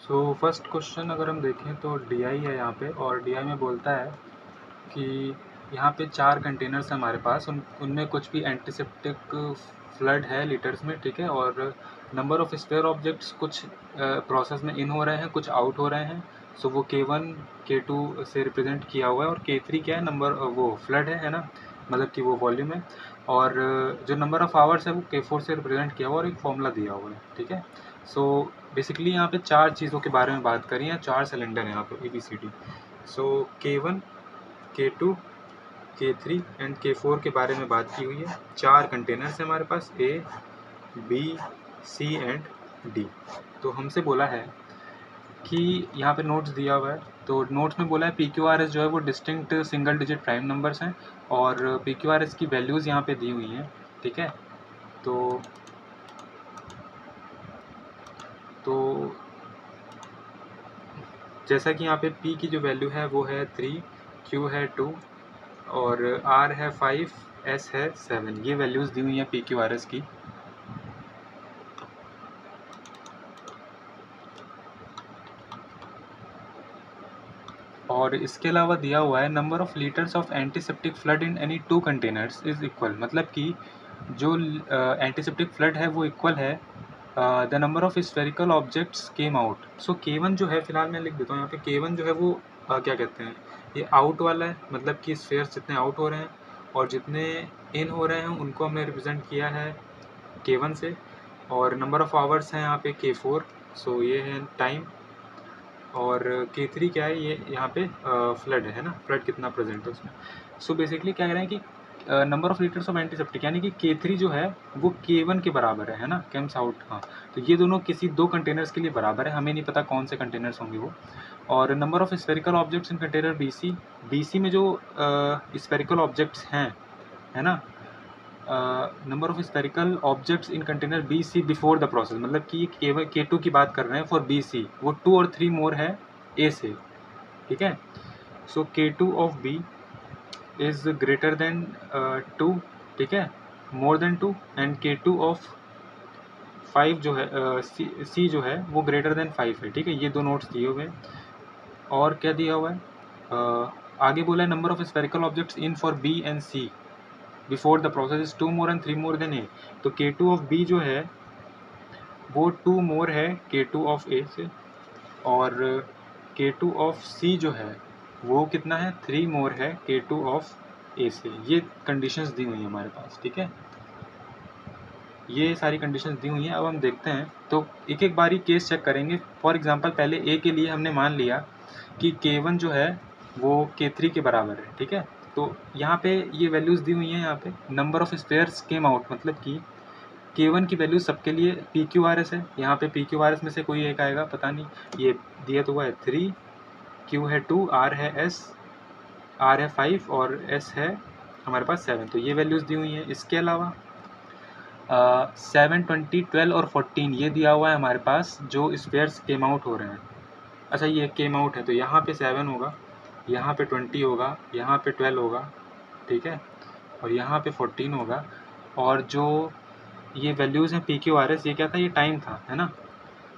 So first question अगर हम देखें तो DI है यहाँ पे, और DI में बोलता है कि यहाँ पे 4 कंटेनर्स हैं हमारे पास, उनमें कुछ भी एंटीसेप्टिक फ्लड है लीटर्स में, ठीक है। और नंबर ऑफ स्फीयर ऑब्जेक्ट्स कुछ प्रोसेस में इन हो रहे हैं, कुछ आउट हो रहे हैं। सो वो K1 K2 से रिप्रेजेंट किया हुआ है, और K3 क्या है, नंबर वो फ्लड है ना, मतलब कि वो वॉल्यूम है। और जो नंबर ऑफ आवर्स है वो K4 से रिप्रेजेंट किया हुआ, और एक फॉर्मूला दिया हुआ है, ठीक है। सो बेसिकली यहाँ पे 4 चीज़ों के बारे में बात करी है, 4 सिलेंडर हैं यहाँ पे ABCD। So K1 K2 K3 and K4 के बारे में बात की हुई है। 4 कंटेनर्स हैं हमारे पास, A B C and D। तो हमसे बोला है कि यहाँ पे नोट्स दिया हुआ है, तो नोट्स में बोला है PQRS जो है वो distinct single digit prime numbers हैं, और PQRS की वैल्यूज़ यहाँ पे दी हुई हैं, ठीक है। तो जैसा कि यहाँ पे P की जो वैल्यू है वो है 3, Q है 2 और R है 5, S है 7। ये वैल्यूज़ दी हुई हैं PQRS की। और इसके अलावा दिया हुआ है number of litres of antiseptic flood in any 2 containers is equal, मतलब कि जो एंटीसेप्टिक फ्लड है वो इक्वल है the number of spherical objects came out. So K1 जो है, फिलहाल मैं लिख देता हूँ यहाँ पे, K1 जो है वो क्या कहते हैं, ये आउट वाला है, मतलब कि स्फेयर्स जितने आउट हो रहे हैं और जितने इन हो रहे हैं उनको हमने रिप्रेजेंट किया है K1 से। और नंबर ऑफ आवर्स हैं यहाँ पे K4, सो ये है टाइम। और K3 क्या है, ये यहाँ पे फ्लड है ना, फ्लड कितना प्रेजेंट है उसमें। सो बेसिकली क्या कह रहे हैं कि number of litres of antiseptic, यानी कि K3 जो है वो K1 के बराबर है ना, केम्स आउट। हाँ, तो ये दोनों किसी 2 कंटेनर्स के लिए बराबर है, हमें नहीं पता कौन से कंटेनर्स होंगे वो। और number of spherical objects in container BC में जो स्फेरिकल ऑब्जेक्ट्स हैं, है ना, number of spherical objects in container BC before the process, मतलब कि K2 की बात कर रहे हैं फॉर BC, वो 2 और 3 मोर है A से, ठीक है। सो K2 of B is greater than 2, ठीक है, more than 2। And K2 of 5 जो है C जो है वो ग्रेटर देन 5 है, ठीक है। ये दो नोट्स दिए हुए हैं। और क्या दिया हुआ है, आगे बोला है number of spherical objects in for B and C before the process is 2 more and 3 more than A। तो K2 ऑफ B जो है वो 2 मोर है K2 ऑफ A से, और K2 ऑफ C जो है वो कितना है, 3 मोर है K2 ऑफ A से। ये कंडीशंस दी हुई हैं हमारे पास, ठीक है। ये सारी कंडीशंस दी हुई हैं। अब हम देखते हैं, तो एक एक बारी केस चेक करेंगे। फॉर एग्जांपल पहले A के लिए हमने मान लिया कि K1 जो है वो K3 के बराबर है, ठीक है। तो यहाँ पे ये वैल्यूज़ दी हुई हैं, यहाँ पे number of spheres came out, मतलब कि K1 की वैल्यू सबके लिए PQRS है। यहाँ पे PQRS में से कोई एक आएगा, पता नहीं, ये दिया तो हुआ है 3, Q है 2, R है R है 5 और S है हमारे पास 7। तो ये वैल्यूज़ दी हुई हैं। इसके अलावा 7, 20, 12 और 14 ये दिया हुआ है हमारे पास, जो स्पेयर्स केम आउट हो रहे हैं। अच्छा, ये केम आउट है तो यहाँ पे 7 होगा, यहाँ पे 20 होगा, यहाँ पे 12 होगा, ठीक है, और यहाँ पे 14 होगा। और जो ये वैल्यूज़ हैं PQRS, ये क्या था, ये टाइम था, है ना।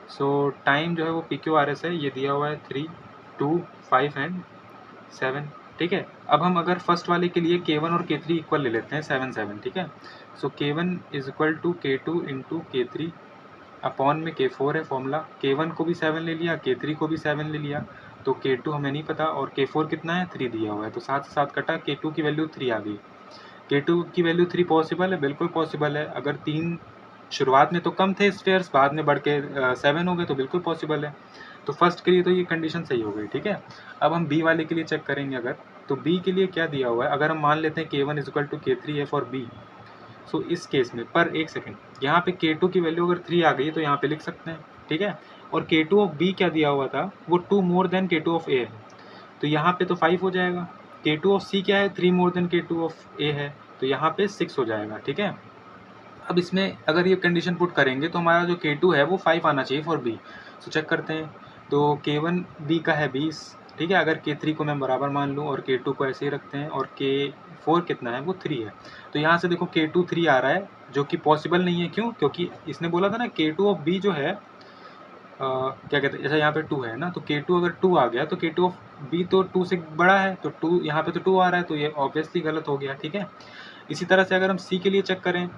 सो टाइम जो है वो PQRS है, ये दिया हुआ है 3, 2, 5 एंड 7, ठीक है। अब हम अगर फर्स्ट वाले के लिए K1 और K3 इक्वल ले लेते हैं 7, 7, ठीक है। So K1 is equal to K2 into K3 upon में K4 है फॉर्मूला। K1 को भी 7 ले लिया, K3 को भी 7 ले लिया, तो K2 हमें नहीं पता, और K4 कितना है, 3 दिया हुआ है, तो साथ साथ कटा, K2 की वैल्यू 3 आ गई। K2 की वैल्यू 3 पॉसिबल है, बिल्कुल पॉसिबल है। अगर 3 शुरुआत में तो कम थे स्फेयर्स, बाद में बढ़ के 7 हो गए, तो बिल्कुल पॉसिबल है। तो फर्स्ट के लिए तो ये कंडीशन सही हो गई, ठीक है। अब हम B वाले के लिए चेक करेंगे अगर, तो B के लिए क्या दिया हुआ है, अगर हम मान लेते हैं K1 is equal to K3 है फॉर B। सो इस केस में, पर एक सेकेंड, यहाँ पे K2 की वैल्यू अगर 3 आ गई तो यहाँ पे लिख सकते हैं, ठीक है। और K2 ऑफ B क्या दिया हुआ था, वो 2 more than K2 of A है, तो यहाँ पे तो 5 हो जाएगा। K2 ऑफ C क्या है, 3 more than K2 of A है, तो यहाँ पे 6 हो जाएगा, ठीक है। अब इसमें अगर ये कंडीशन पुट करेंगे तो हमारा जो K2 है वो 5 आना चाहिए फॉर B। तो चेक करते हैं, तो K1 B का है 20, ठीक है। अगर K3 को मैं बराबर मान लूँ और K2 को ऐसे ही रखते हैं, और K4 कितना है, वो 3 है। तो यहाँ से देखो K2 3 आ रहा है, जो कि पॉसिबल नहीं है। क्यों? क्योंकि इसने बोला था ना K2 ऑफ B जो है क्या कहते हैं, जैसे यहाँ पे 2 है ना, तो K2 अगर 2 आ गया तो K2 ऑफ B तो 2 से बड़ा है, तो 2 यहाँ पे तो 2 आ रहा है, तो ये ऑब्वियसली गलत हो गया, ठीक है। इसी तरह से अगर हम C के लिए चेक करें,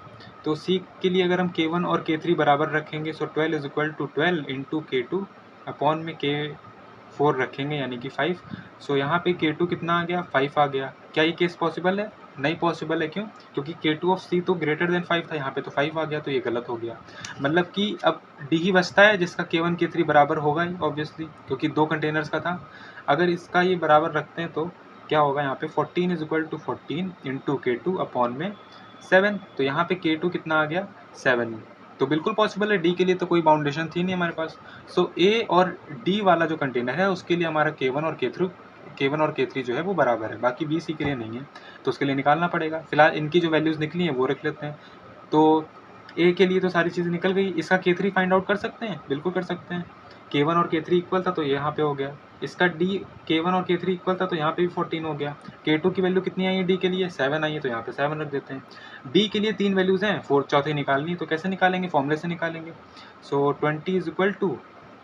तो C के लिए अगर हम K1 और K3 बराबर रखेंगे, so 12 is equal to 12 into K2 upon में K4 रखेंगे यानी कि 5। सो यहाँ पे K2 कितना आ गया, 5 आ गया। क्या ये केस पॉसिबल है? नहीं पॉसिबल है, क्यों? क्योंकि K2 ऑफ C तो ग्रेटर देन 5 था, यहाँ पे तो 5 आ गया, तो ये गलत हो गया। मतलब कि अब D ही बचता है जिसका K1 K3 बराबर होगा ही ऑब्वियसली, क्योंकि 2 कंटेनर्स का था। अगर इसका ये बराबर रखते हैं तो क्या होगा, यहाँ पे 14 is equal to 14 into K2 upon में 7। तो यहाँ पे K2 कितना आ गया, 7। तो बिल्कुल पॉसिबल है, D के लिए तो कोई बाउंडेशन थी नहीं हमारे पास। सो A और D वाला जो कंटेनर है उसके लिए हमारा K1 और K3 जो है वो बराबर है, बाकी B C के लिए नहीं है, तो उसके लिए निकालना पड़ेगा। फिलहाल इनकी जो वैल्यूज़ निकली हैं वो रख लेते हैं। तो A के लिए तो सारी चीज़ें निकल गई, इसका K3 फाइंड आउट कर सकते हैं, बिल्कुल कर सकते हैं। K1 और K3 इक्वल था तो यहाँ पे हो गया। इसका D K1 और K3 इक्वल था तो यहाँ पे भी 14 हो गया। K2 की वैल्यू कितनी आई है D के लिए, 7 आई है, तो यहाँ पे 7 रख देते हैं। D के लिए 3 वैल्यूज़ हैं, चौथी निकालनी, तो कैसे निकालेंगे, फॉर्मूले से निकालेंगे। सो 20 इज इक्वल टू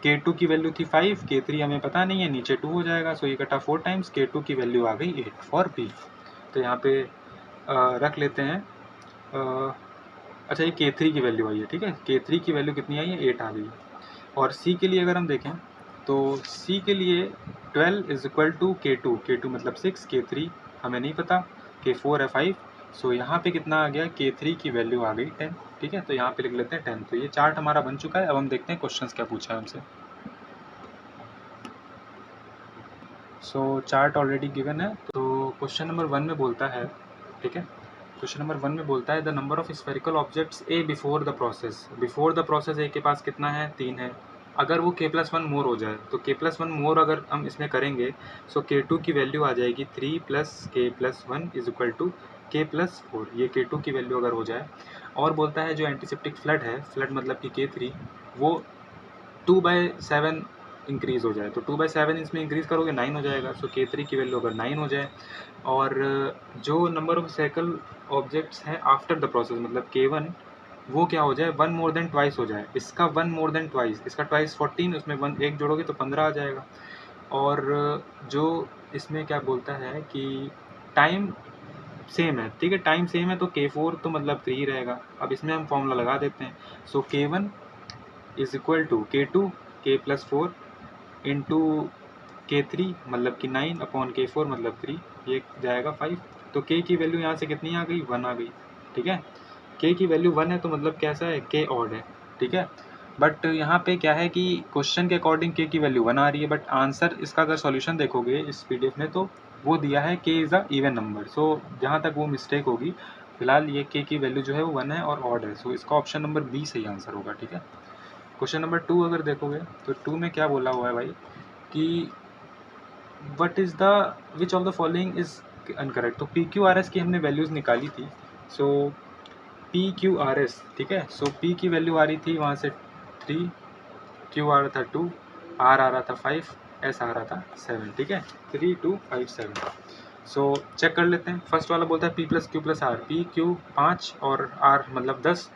K2 की वैल्यू थी 5, K3 हमें पता नहीं है, नीचे 2 हो जाएगा, सो ये कटा 4 टाइम्स, K2 की वैल्यू आ गई 8 फॉर B। तो यहाँ पे रख लेते हैं। अच्छा, ये K3 की वैल्यू आई है, ठीक है। K3 की वैल्यू कितनी आई है, 8 आ गई। और C के लिए अगर हम देखें तो C के लिए 12 इज इक्वल टू K2 मतलब 6, K3 हमें नहीं पता, K4 है 5। सो यहाँ पे कितना आ गया, K3 की वैल्यू आ गई 10, ठीक है। तो यहाँ पे लिख लेते हैं 10। तो ये चार्ट हमारा बन चुका है। अब हम देखते हैं क्वेश्चंस क्या पूछा है हमसे। सो चार्ट ऑलरेडी गिवन है। तो क्वेश्चन नंबर 1 में बोलता है, ठीक है, क्वेश्चन नंबर 1 में बोलता है the number of spherical objects A before the process. Before the process ए के पास कितना है, 3 है। अगर वो K+1 मोर हो जाए, तो K+1 मोर अगर हम इसमें करेंगे, सो K2 की वैल्यू आ जाएगी 3 plus K+1 is equal to K+4। ये K2 की वैल्यू अगर हो जाए। और बोलता है जो एंटीसेप्टिक फ्लड है, फ्लड मतलब कि K3, वो 2/7 इंक्रीज़ हो जाए, तो 2/7 इसमें इंक्रीज़ करोगे 9 हो जाएगा। सो K3 की वैल्यू अगर 9 हो जाए, और जो नंबर ऑफ सर्कल ऑब्जेक्ट्स हैं आफ्टर द प्रोसेस मतलब K1, वो क्या हो जाए, 1 मोर देन ट्वाइस हो जाए। इसका 1 मोर देन ट्वाइस, इसका ट्वाइस 14, उसमें 1 एक जोड़ोगे तो 15 आ जाएगा। और जो इसमें क्या बोलता है कि टाइम सेम है, ठीक है, टाइम सेम है, तो K4 तो मतलब 3 ही रहेगा। अब इसमें हम फॉर्मूला लगा देते हैं। So K1 is equal to K2 K+4 into K3 मतलब कि 9 अपॉन K4 मतलब 3, ये जाएगा 5। तो K की वैल्यू यहाँ से कितनी आ गई, 1 आ गई, ठीक है। K की वैल्यू 1 है तो मतलब कैसा है, K ऑड है, ठीक है। बट यहाँ पे क्या है कि क्वेश्चन के अकॉर्डिंग K की वैल्यू 1 आ रही है, बट आंसर इसका अगर सॉल्यूशन देखोगे इस PDF में तो वो दिया है K is a even number. So जहाँ तक वो मिस्टेक होगी, फिलहाल ये K की वैल्यू जो है वो 1 है और ऑड है। सो इसका ऑप्शन नंबर B सही आंसर होगा, ठीक है। क्वेश्चन नंबर 2 अगर देखोगे तो 2 में क्या बोला हुआ है भाई कि what is the which of the following is uncorrect. तो PQRS की हमने वैल्यूज़ निकाली थी। सो PQRS, ठीक है। सो P की वैल्यू आ रही थी वहाँ से 3, Q आ रहा था 2, R आ रहा था 5, S आ रहा था 7, ठीक है, 3 2 5 7। सो चेक कर लेते हैं। फर्स्ट वाला बोलता है P+Q+R, PQ 5 और R मतलब 10,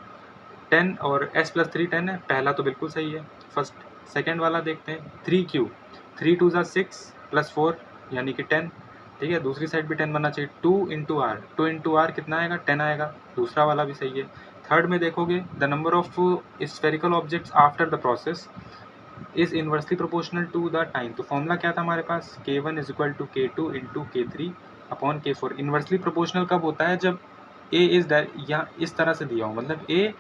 10 और S+3 10 है, पहला तो बिल्कुल सही है फर्स्ट। सेकेंड वाला देखते हैं, 3Q, 3 2 6 प्लस 4 यानी कि 10, ठीक है, दूसरी साइड भी 10 बनना चाहिए। 2 इंटू आर कितना आएगा, 10 आएगा, दूसरा वाला भी सही है। थर्ड में देखोगे the number of spherical objects after the process is inversely proportional to the time. तो फॉर्मूला क्या था हमारे पास, K1 is equal to K2 into K3 upon K4। Inversely proportional कब होता है, जब A इज यहाँ इस तरह से दिया हो, मतलब A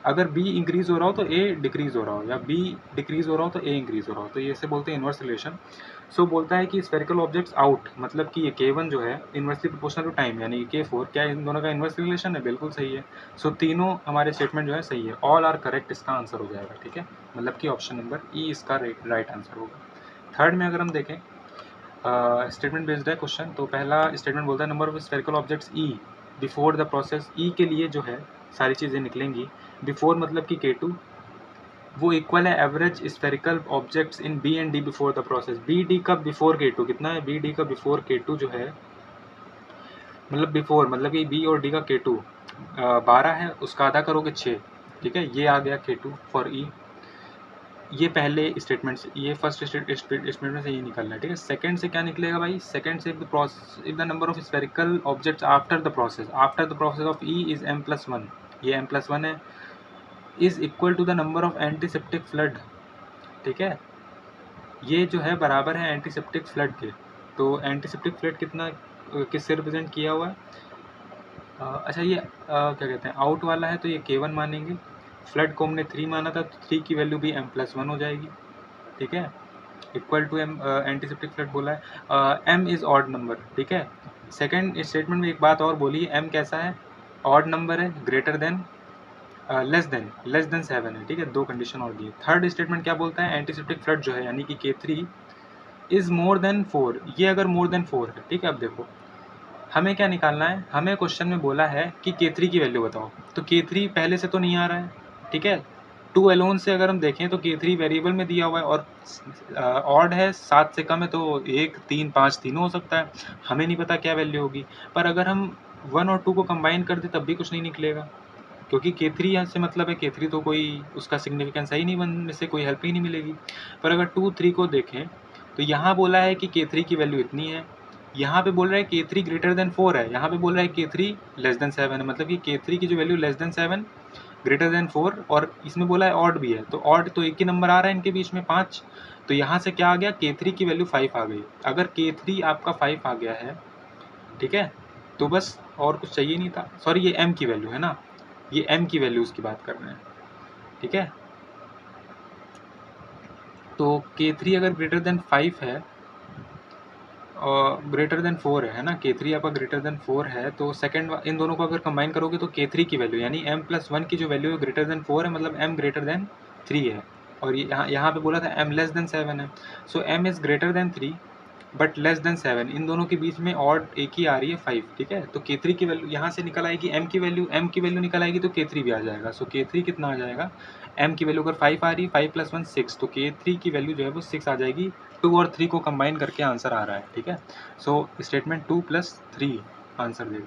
अगर B इंक्रीज हो रहा हो तो A डिक्रीज हो रहा हो, या B डिक्रीज हो रहा हो तो A इंक्रीज हो रहा हो, तो ये इसे बोलते हैं इन्वर्स रिलेशन। सो बोलता है कि स्फेरिकल ऑब्जेक्ट्स आउट मतलब कि ये K1 जो है इन्वर्सली प्रोपोर्शनल टू टाइम यानी कि K4, क्या इन दोनों का इन्वर्स रिलेशन है, बिल्कुल सही है। सो तीनों हमारे स्टेटमेंट जो है सही है, ऑल आर करेक्ट, इसका आंसर हो जाएगा, ठीक है, मतलब कि ऑप्शन नंबर E इसका राइट आंसर होगा। थर्ड में अगर हम देखें स्टेटमेंट बेस्ड है क्वेश्चन, तो पहला स्टेटमेंट बोलता है number of spherical objects E before the process. E के लिए जो है सारी चीज़ें निकलेंगी, बिफोर मतलब कि K2, वो इक्वल है average spherical objects in B and D before the process. BD का बिफोर K2 कितना है, BD का बिफोर K2 जो है मतलब बिफोर मतलब कि B और D का K2 12 है, उसका आधा करोगे 6, ठीक है, ये आ गया K2 फॉर E। ये पहले स्टेटमेंट से, ये फर्स्ट स्टेटमेंट से ये निकलना है, ठीक है। सेकंड से क्या निकलेगा भाई, सेकंड से if the number of spherical objects after the process of E is m+1, ये m+1 है, is equal to the number of antiseptic flood, ठीक है। ये जो है बराबर है एंटीसेप्टिक फ्लड के। तो एंटीसेप्टिक फ्लड कितना किससे रिप्रेजेंट किया हुआ है, अच्छा ये क्या कहते हैं, आउट वाला है तो ये K1 मानेंगे। फ्लड को हमने 3 माना था तो 3 की वैल्यू भी m+1 हो जाएगी, ठीक है। Equal to m antiseptic flood बोला है, m इज़ ऑड नंबर, ठीक है। सेकंड स्टेटमेंट में एक बात और बोली है, m कैसा है, ऑड नंबर है, ग्रेटर देन लेस देन 7 है, ठीक है। दो कंडीशन और दी। थर्ड स्टेटमेंट क्या बोलता है, एंटीसेप्टिक फ्लड जो है यानी कि K3 इज़ मोर देन 4, ये अगर मोर देन 4 है, ठीक है। अब देखो हमें क्या निकालना है, हमें क्वेश्चन में बोला है कि K3 की वैल्यू बताओ, तो K3 पहले से तो नहीं आ रहा है, ठीक है। 2 अलोन से अगर हम देखें तो K3 वेरिएबल में दिया हुआ है और ऑड है, 7 से कम है तो 1, 3, 5 तीनों हो सकता है, हमें नहीं पता क्या वैल्यू होगी। पर अगर हम 1 और 2 को कंबाइन कर दें तब भी कुछ नहीं निकलेगा, क्योंकि K3 यहाँ से मतलब है K3 तो कोई उसका सिग्निफिकेंस है ही नहीं, बनने से कोई हेल्प ही नहीं मिलेगी। पर अगर 2, 3 को देखें तो यहाँ बोला है कि K3 की वैल्यू इतनी है, यहाँ पे बोल रहा है K3 ग्रेटर देन 4 है, यहाँ पे बोल रहा है K3 लेस देन 7 है, मतलब कि K3 की जो value less than 7 greater than 4, और इसमें बोला है ऑड भी है, तो ऑड तो एक ही नंबर आ रहा है इनके बीच में 5, तो यहाँ से क्या आ गया, K3 की वैल्यू 5 आ गई। अगर K3 आपका 5 आ गया है, ठीक है, तो बस और कुछ चाहिए नहीं था। सॉरी ये M की वैल्यू है ना, ये M की वैल्यूज़ की बात कर रहे हैं, ठीक है। तो K3 अगर ग्रेटर देन 5 है और ग्रेटर देन 4 है ना, K3 आपका ग्रेटर देन 4 है, तो सेकंड इन दोनों को अगर कंबाइन करोगे तो K3 की वैल्यू यानी m+1 की जो वैल्यू है ग्रेटर देन 4 है, मतलब m ग्रेटर देन 3 है। और ये यहाँ पे बोला था m लेस देन 7 है, सो m is greater than 3 but less than 7, इन दोनों के बीच में ऑड एक ही आ रही है 5, ठीक है। तो K3 की वैल्यू यहाँ से निकल आएगी, m की वैल्यू निकल आएगी तो K3 भी आ जाएगा। सो K3 कितना आ जाएगा, m की वैल्यू अगर 5 आ रही है, 5 + 1 6, तो K3 की वैल्यू जो है वो 6 आ जाएगी। 2 और 3 को कंबाइन करके आंसर आ रहा है, ठीक है। सो स्टेटमेंट 2 + 3 आंसर देगा।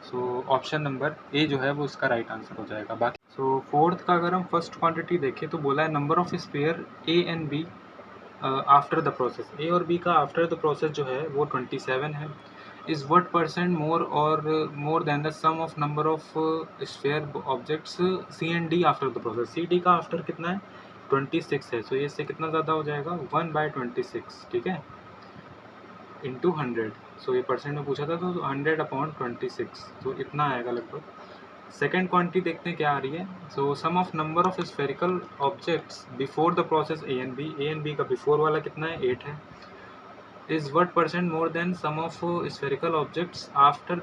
सो ऑप्शन नंबर ए जो है वो इसका राइट आंसर हो जाएगा। बाकी सो फोर्थ का अगर हम फर्स्ट क्वांटिटी देखें तो बोला है number of sphere A and B after the process, A और बी का आफ्टर द प्रोसेस जो है वो 27 है। इज़ व्हाट परसेंट मोर और more than the sum of number of sphere objects C and D after the process, C D का after कितना है 26 है, सो ये इससे कितना ज़्यादा हो जाएगा 1/26, ठीक है, इंटू 100। सो ये परसेंट में पूछा था तो 100/26, तो इतना आएगा लगभग। सेकेंड क्वांटिटी देखते हैं क्या आ रही है। So sum of number of spherical objects before the process A and B का बिफोर वाला कितना है 8 है। Is what percent more than sum of spherical objects after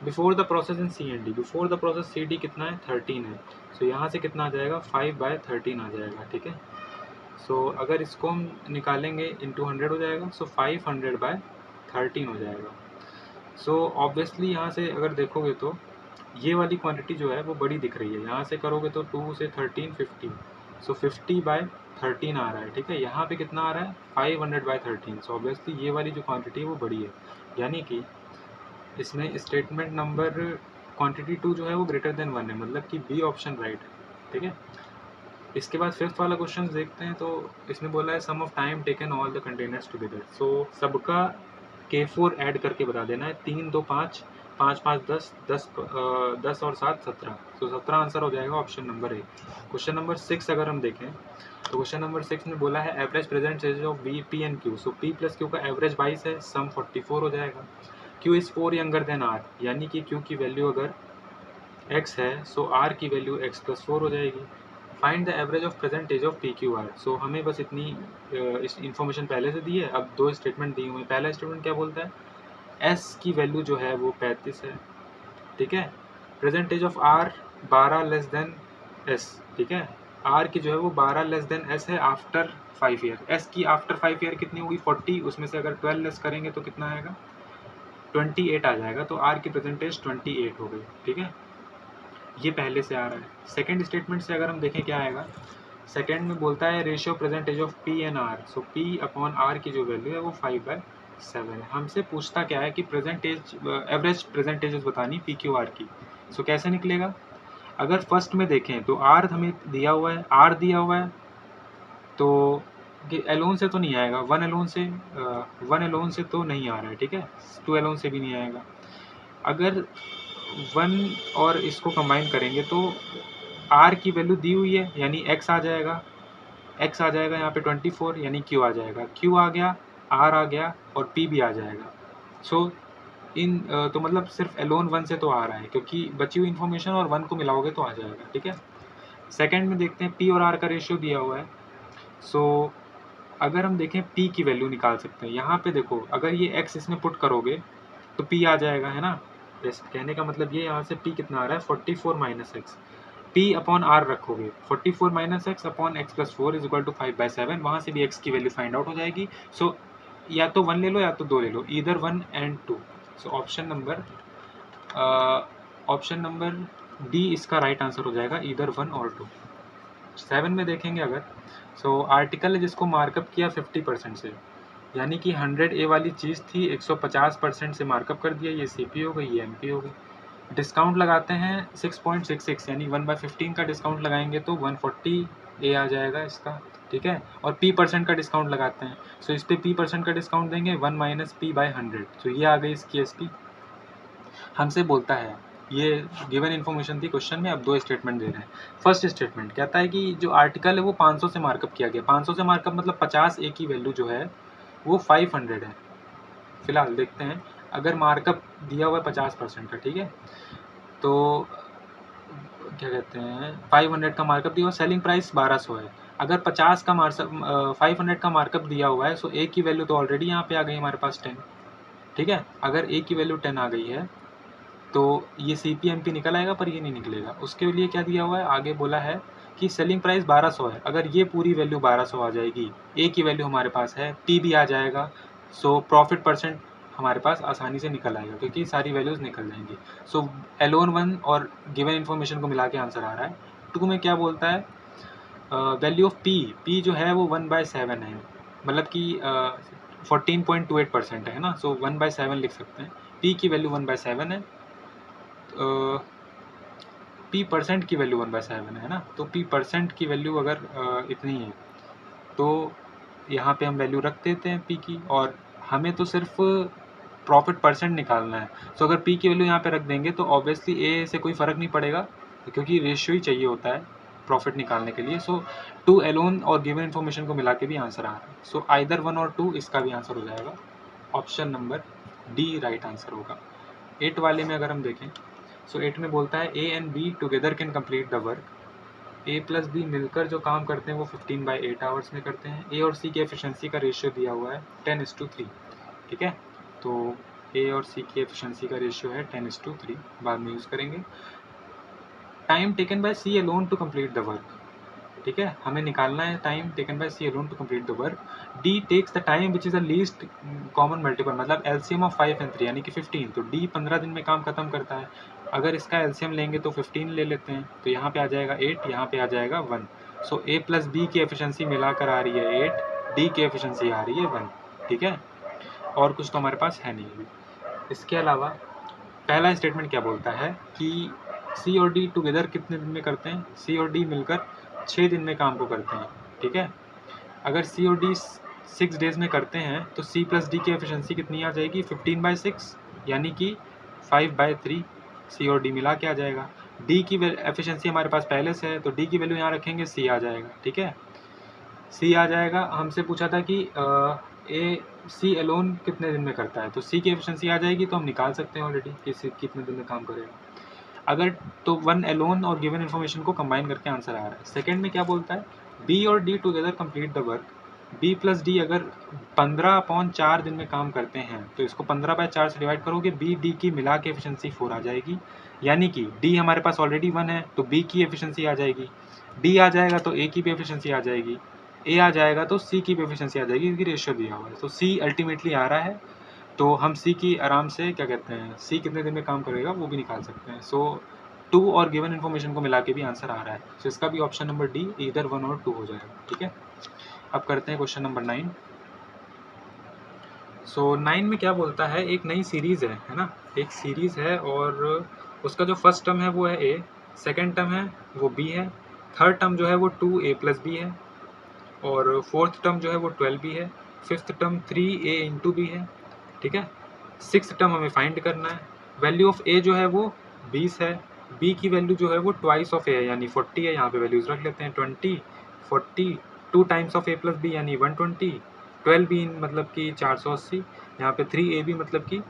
before the process in C and D, before the process C D कितना है 13 है। सो यहाँ से कितना आ जाएगा 5/13 आ जाएगा, ठीक है। सो अगर इसको हम निकालेंगे इंटू 100 हो जाएगा, सो 500/13 हो जाएगा। सो ऑब्वियसली यहाँ से अगर देखोगे तो ये वाली क्वांटिटी जो है वो बड़ी दिख रही है, यहाँ से करोगे तो 2 से 13 50, सो 50/13 आ रहा है, ठीक है। यहाँ पे कितना आ रहा है 500/13, सो ऑब्वियसली ये वाली जो क्वांटिटी है वो बड़ी है, यानी कि इसमें स्टेटमेंट नंबर क्वांटिटी 2 जो है वो ग्रेटर देन 1 है, मतलब कि बी ऑप्शन राइट है, ठीक है। इसके बाद फिफ्थ वाला क्वेश्चन देखते हैं, तो इसमें बोला है sum of time taken all the containers together, so सबका K4 ऐड करके बता देना है, 3, 2, 5, 5, 5, 10, 10 और 7 17, तो 17 आंसर हो जाएगा option number A. Question number 6 अगर हम देखें तो क्वेश्चन नंबर 6 में बोला है average present charges of B P and Q, so P plus Q का एवरेज 22 है, सम 44 हो जाएगा। Q is 4 younger than R, यानी कि क्यू की वैल्यू अगर x है सो r की वैल्यू x+4 हो जाएगी। Find the average of present age of P Q R, so हमें बस इतनी इस इन्फॉर्मेशन पहले से दी है। अब दो स्टेटमेंट दिए हुए हैं। पहला स्टेटमेंट क्या बोलता है s की वैल्यू जो है वो 35 है, ठीक है। Present age of r 12 less than s, ठीक है। r की जो है वो 12 लेस देन s है आफ्टर 5 ईयर। s की आफ्टर 5 ईयर कितनी होगी 40, उसमें से अगर 12 लेस करेंगे तो कितना आएगा 28 आ जाएगा, तो r की प्रेजेंट एज 28 हो गई, ठीक है। ये पहले से आ रहा है। सेकंड स्टेटमेंट से अगर हम देखें क्या आएगा, सेकंड में बोलता है ratio present age of P and R, so P upon R की जो वैल्यू है वो 5/7 है। हमसे पूछता क्या है कि present age average present age बतानी पी क्यू आर की, सो कैसे निकलेगा। अगर फर्स्ट में देखें तो आर हमें दिया हुआ है, आर दिया हुआ है तो एलोन से तो नहीं आएगा, वन एलोन से तो नहीं आ रहा है, ठीक है, टू एलोन से भी नहीं आएगा। अगर वन और इसको कंबाइन करेंगे तो आर की वैल्यू दी हुई है, यानी एक्स आ जाएगा, यहाँ पे 24, यानी क्यू आ जाएगा, क्यू आ गया, आर आ गया और पी भी आ जाएगा। सो तो मतलब सिर्फ एलोन वन से तो आ रहा है, क्योंकि बची हुई इन्फॉर्मेशन और वन को मिलाओगे तो आ जाएगा, ठीक है। सेकंड में देखते हैं पी और आर का रेशियो दिया हुआ है। सो अगर हम देखें पी की वैल्यू निकाल सकते हैं, यहाँ पे देखो अगर ये एक्स इसमें पुट करोगे तो पी आ जाएगा, है ना। कहने का मतलब ये यहाँ से पी कितना आ रहा है 44 minus X, P upon R रखोगे 44 minus X upon X plus 4 is equal to 5/7, वहाँ से भी एक्स की वैल्यू फाइंड आउट हो जाएगी। सो या तो 1 ले लो या तो 2 ले लो, either 1 and 2। So option number D इसका राइट आंसर हो जाएगा, ईदर 1 और 2। 7 में देखेंगे अगर, सो आर्टिकल है जिसको मार्कअप किया 50% से, यानी कि 100 ए वाली चीज़ थी 150% से मार्कअप कर दिया, ये सी पी हो गई, ये एम पी हो गई। डिस्काउंट लगाते हैं 6.66, यानी 1/15 का डिस्काउंट लगाएंगे तो 140 ए आ जाएगा इसका, ठीक है। और पी परसेंट का डिस्काउंट लगाते हैं, सो इस पर पी परसेंट का डिस्काउंट देंगे 1 माइनस पी बाई 100, तो ये आ गई इसकी एस पी। हमसे बोलता है, ये गिवन इन्फॉर्मेशन थी क्वेश्चन में, अब 2 स्टेटमेंट दे रहे हैं। फर्स्ट स्टेटमेंट कहता है कि जो आर्टिकल है वो 500 से मार्कअप किया गया, 500 से मार्कअप मतलब 50 ए की वैल्यू जो है वो 500 है। फिलहाल देखते हैं, अगर मार्कअप दिया हुआ है 50% का, ठीक है, तो क्या कहते हैं 500 का मार्कअप दिया हुआ, सेलिंग प्राइस 1200 है। अगर 50 का 500 का मार्कअप दिया हुआ है, सो ए की वैल्यू तो ऑलरेडी यहाँ पे आ गई हमारे पास 10, ठीक है। अगर ए की वैल्यू 10 आ गई है तो ये सी पी एम पी निकल आएगा, पर ये नहीं निकलेगा। उसके लिए क्या दिया हुआ है, आगे बोला है कि सेलिंग प्राइस 1200 है, अगर ये पूरी वैल्यू 1200 आ जाएगी, ए की वैल्यू हमारे पास है, पी भी आ जाएगा, सो प्रॉफिट परसेंट हमारे पास आसानी से निकल आएगा, क्योंकि सारी वैल्यूज़ निकल जाएंगी। सो एलोन 1 और गिवन इन्फॉर्मेशन को मिला के आंसर आ रहा है। 2 में क्या बोलता है, वैल्यू ऑफ पी जो है वो 1/7 है, मतलब कि 14.28% है ना, सो 1/7 लिख सकते हैं। पी की वैल्यू 1/7 है, पी परसेंट की वैल्यू 1/7 है ना, तो पी परसेंट की वैल्यू अगर इतनी है तो यहाँ पे हम वैल्यू रख देते हैं पी की, और हमें तो सिर्फ प्रॉफिट परसेंट निकालना है। सो अगर पी की वैल्यू यहाँ पे रख देंगे तो ऑब्वियसली ए से कोई फ़र्क नहीं पड़ेगा, क्योंकि रेशियो ही चाहिए होता है प्रॉफिट निकालने के लिए। सो 2 एलोन और गिवन इन्फॉर्मेशन को मिला के भी आंसर आ रहा है, सो आइदर 1 और 2 इसका भी आंसर हो जाएगा, option number D right answer होगा। 8 वाले में अगर हम देखें, सो 8 में बोलता है A and B together can complete the work, A plus B मिलकर जो काम करते हैं वो 15/8 आवर्स में करते हैं। ए और सी की एफिशिएंसी का रेशियो दिया हुआ है 10:3, ठीक है। तो ए और सी की एफिशिएंसी का रेशियो है 10:3, बाद में यूज़ करेंगे। Time taken by C alone to complete the work, ठीक है, हमें निकालना है time taken by C alone to complete the work. D takes the time which is the least common multiple, मतलब एलसीएम ऑफ 5 and 3 यानी कि 15, तो D 15 दिन में काम खत्म करता है। अगर इसका एलसीएम लेंगे तो 15 ले लेते हैं, तो यहाँ पे आ जाएगा 8, यहाँ पे आ जाएगा 1। सो ए प्लस बी की एफिशिएंसी मिलाकर आ रही है 8, डी की एफिशिएंसी आ रही है 1, ठीक है। और कुछ तो हमारे पास है नहीं अभी। इसके अलावा पहला स्टेटमेंट क्या बोलता है कि सी और डी टुगेदर कितने दिन में करते हैं, सी और डी मिलकर 6 दिन में काम को करते हैं, ठीक है। अगर सी और डी 6 डेज़ में करते हैं तो सी प्लस डी की एफिशिएंसी कितनी आ जाएगी 15/6, यानी कि 5/3 सी और डी मिला के आ जाएगा। डी की एफिशिएंसी हमारे पास पहले से है, तो डी की वैल्यू यहाँ रखेंगे, सी आ जाएगा, ठीक है। सी आ जाएगा। हमसे पूछा था कि ए सी एलोन कितने दिन में करता है, तो सी की एफिशिएंसी आ जाएगी, तो हम निकाल सकते हैं ऑलरेडी कि सी कितने दिन में काम करेगा। अगर तो 1 एलोन और गिवन इन्फॉर्मेशन को कंबाइन करके आंसर आ रहा है। सेकंड में क्या बोलता है, बी और D together complete the work, B plus D अगर 15/4 दिन में काम करते हैं तो इसको 15/4 से डिवाइड करोगे, बी डी की मिला के एफिशिएंसी 4 आ जाएगी, यानी कि डी हमारे पास ऑलरेडी 1 है तो बी की एफिशिएंसी आ जाएगी, डी आ जाएगा तो ए की भी एफिशिएंसी आ जाएगी, ए आ जाएगा तो सी की भी एफिशिएंसी आ जाएगी, क्योंकि रेशियो दिया हुआ है। तो सी अल्टीमेटली आ रहा है, तो हम सी की आराम से क्या कहते हैं, सी कितने दिन में काम करेगा वो भी निकाल सकते हैं। सो 2 और गिवन इन्फॉर्मेशन को मिला के भी आंसर आ रहा है, तो इसका भी ऑप्शन नंबर डी ईदर 1 और 2 हो जाएगा, ठीक है। अब करते हैं क्वेश्चन नंबर 9। सो 9 में क्या बोलता है, एक नई सीरीज़ है ना, एक सीरीज़ है और उसका जो फर्स्ट टर्म है वो है ए, सेकेंड टर्म है वो बी है, थर्ड टर्म जो है वो 2a + b है, और फोर्थ टर्म जो है वो 12b है, fifth term 3a into B है, ठीक है। सिक्स टर्म हमें फाइंड करना है। वैल्यू ऑफ ए जो है वो 20 है, बी की वैल्यू जो है वो ट्वाइस ऑफ ए है यानी 40 है, यहाँ पे वैल्यूज रख लेते हैं 20, 40, two times of A plus B यानी 120, 12b मतलब कि 480, यहाँ पे 3ab मतलब कि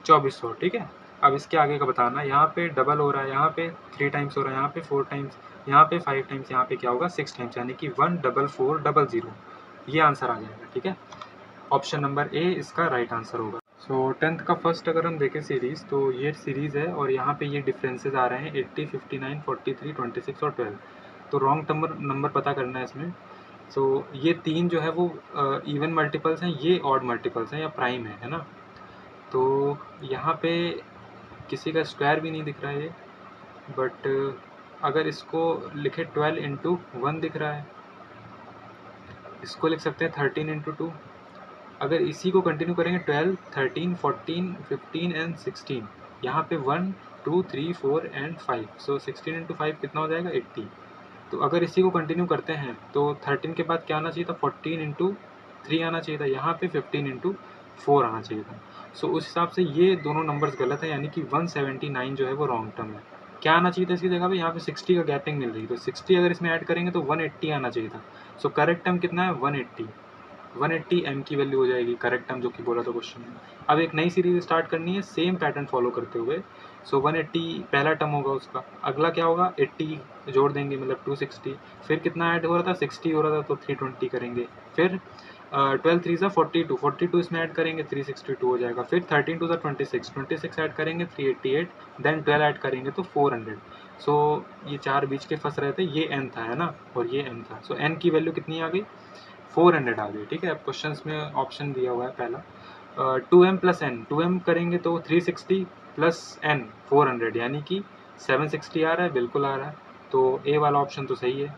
2400, ठीक है। अब इसके आगे का बताना, यहाँ पे डबल हो रहा है, यहाँ पे 3 टाइम्स हो रहा है, यहाँ पे 4 टाइम्स, यहाँ पे 5 टाइम्स, यहाँ पे क्या होगा 6 टाइम्स यानी कि 14400, ये आंसर आ जाएगा, ठीक है। ऑप्शन नंबर ए इसका राइट आंसर होगा। सो 10th का फर्स्ट अगर हम देखें सीरीज़, तो ये सीरीज़ है और यहाँ पे ये डिफरेंसेस आ रहे हैं 80, 59, 43, 26 और 12। तो रॉन्ग नंबर पता करना है इसमें। सो ये तीन जो है वो इवन मल्टीपल्स हैं, ये ऑड मल्टीपल्स हैं या प्राइम है ना। तो यहाँ पे किसी का स्क्वायर भी नहीं दिख रहा है ये, बट अगर इसको लिखे 12 इंटू 1 दिख रहा है, इसको लिख सकते हैं 13 इंटू 2। अगर इसी को कंटिन्यू करेंगे 12, 13, 14, 15 एंड 16, यहाँ पे 1, 2, 3, 4 एंड 5, सो 16 इंटू 5 कितना हो जाएगा 80। तो अगर इसी को कंटिन्यू करते हैं तो 13 के बाद क्या आना चाहिए था 14 इंटू 3 आना चाहिए था, यहाँ पे 15 इंटू 4 आना चाहिए था। सो उस हिसाब से ये दोनों नंबर्स गलत है यानी कि 179 जो है वो रॉन्ग टर्म है। क्या आना चाहिए था इसकी जगह पे, यहाँ पे 60 का गैपिंग मिल रही है तो 60 अगर इसमें ऐड करेंगे तो 180 आना चाहिए था। सो करेक्ट टर्म कितना है 180, 180 m की वैल्यू हो जाएगी करेक्ट टर्म जो कि बोला था क्वेश्चन में। अब एक नई सीरीज स्टार्ट करनी है सेम पैटर्न फॉलो करते हुए। सो 180 पहला टर्म होगा उसका, अगला क्या होगा 80 जोड़ देंगे मतलब 260, फिर कितना ऐड हो रहा था 60 हो रहा था तो 320 करेंगे, फिर 12 3 ज़ा 42, 42 इसमें ऐड करेंगे 362 हो जाएगा, फिर 13 2 ज़ा 26, 26 ऐड करेंगे 388, देन 12 ऐड करेंगे तो 400। सो ये चार बीच के फंस रहे थे, ये n था है ना और ये n था। सो n की वैल्यू कितनी आ गई 400 आ गई, ठीक है। अब क्वेश्चन में ऑप्शन दिया हुआ है पहला 2m प्लस एन, 2m करेंगे तो 360 प्लस n 400 यानी कि 760 आ रहा है, बिल्कुल आ रहा है, तो ए वाला ऑप्शन तो सही है।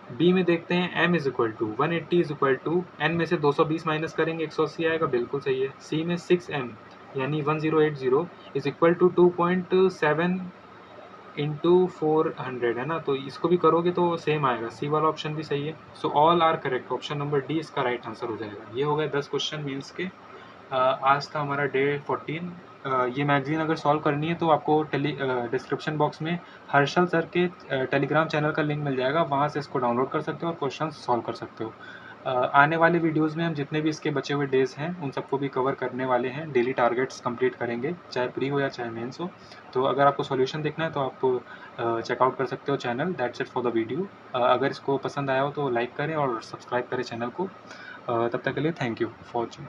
बी में देखते हैं m is equal to 180 is equal to n में से 220 माइनस करेंगे 180 आएगा, बिल्कुल सही है। सी में 6m यानी 1080 इज इक्वल टू 2.7 इंटू 400 है ना, तो इसको भी करोगे तो सेम आएगा, सी वाला ऑप्शन भी सही है। So all are correct, option number D इसका राइट आंसर हो जाएगा। ये हो गए 10 क्वेश्चन मीन्स के। आज था हमारा डे 14। ये मैगजीन अगर सॉल्व करनी है तो आपको डिस्क्रिप्शन बॉक्स में हर्षल सर के टेलीग्राम चैनल का लिंक मिल जाएगा, वहाँ से इसको डाउनलोड कर सकते हो और क्वेश्चन सॉल्व कर सकते हो। आने वाले वीडियोस में हम जितने भी इसके बचे हुए डेज़ हैं उन सबको भी कवर करने वाले हैं, डेली टारगेट्स कंप्लीट करेंगे, चाहे प्री हो या चाहे मेंस हो। तो अगर आपको सॉल्यूशन देखना है तो आप चेकआउट कर सकते हो channel. That's it for the video. अगर इसको पसंद आया हो तो लाइक करें और सब्सक्राइब करें चैनल को। तब तक के लिए थैंक यू फॉर वॉचिंग।